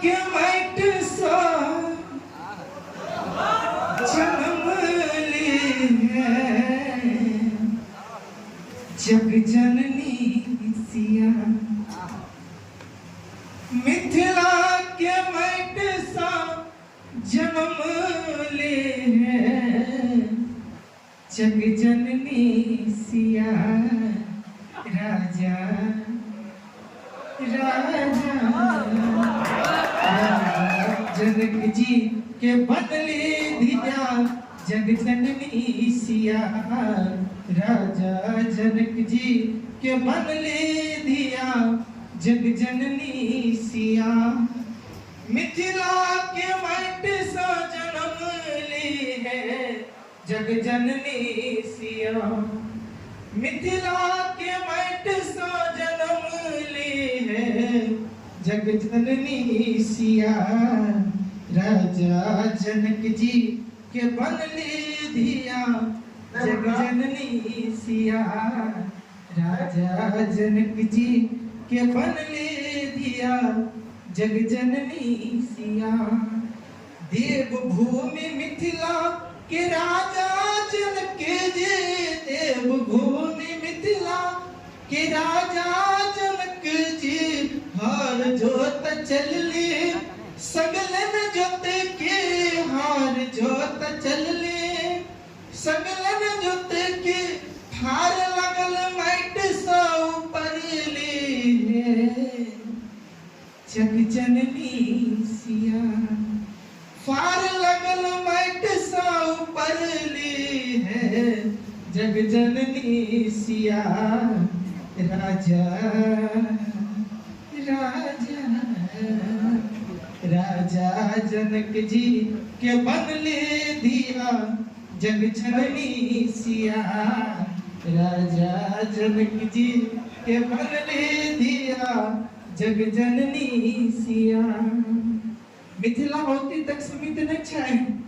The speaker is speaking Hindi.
के माइट सा जन्म ली है जग जननी सिया। मिथिला के माइट सा जन्म ली है जग जननी सिया। राजा राजा जनक जी के बदले दिया जग जननी सिया। राजा जनक जी के बदले दिया जग जननी सिया। मिथिला के माइट सा जन्म ली है जग जननी सिया। मिथिला के माइट सा जन्म ली है जग जननी सिया। राजा जनक जी के बनले दिया जग जननी सिया। राजा जनक जी के बनले दिया जग जननी सिया। देवभूमि मिथिला के राजा जनक जी। देवभूमि मिथिला के राजा जनक जी हार जोत चलले सगलन जोत के। हार जोत चलले सगलन जोत के हार लगल माइट सा ऊपर ले जग जननी सिया। फार लगल माइट सा ऊपर ले है जग जननी सिया। राजा राजा राजा जनक जी के बनले दिया जग जननी सिया। राजा जनक जी के बनले दिया जग जननी सिया। मिथिला होती तक सीमित नहीं है।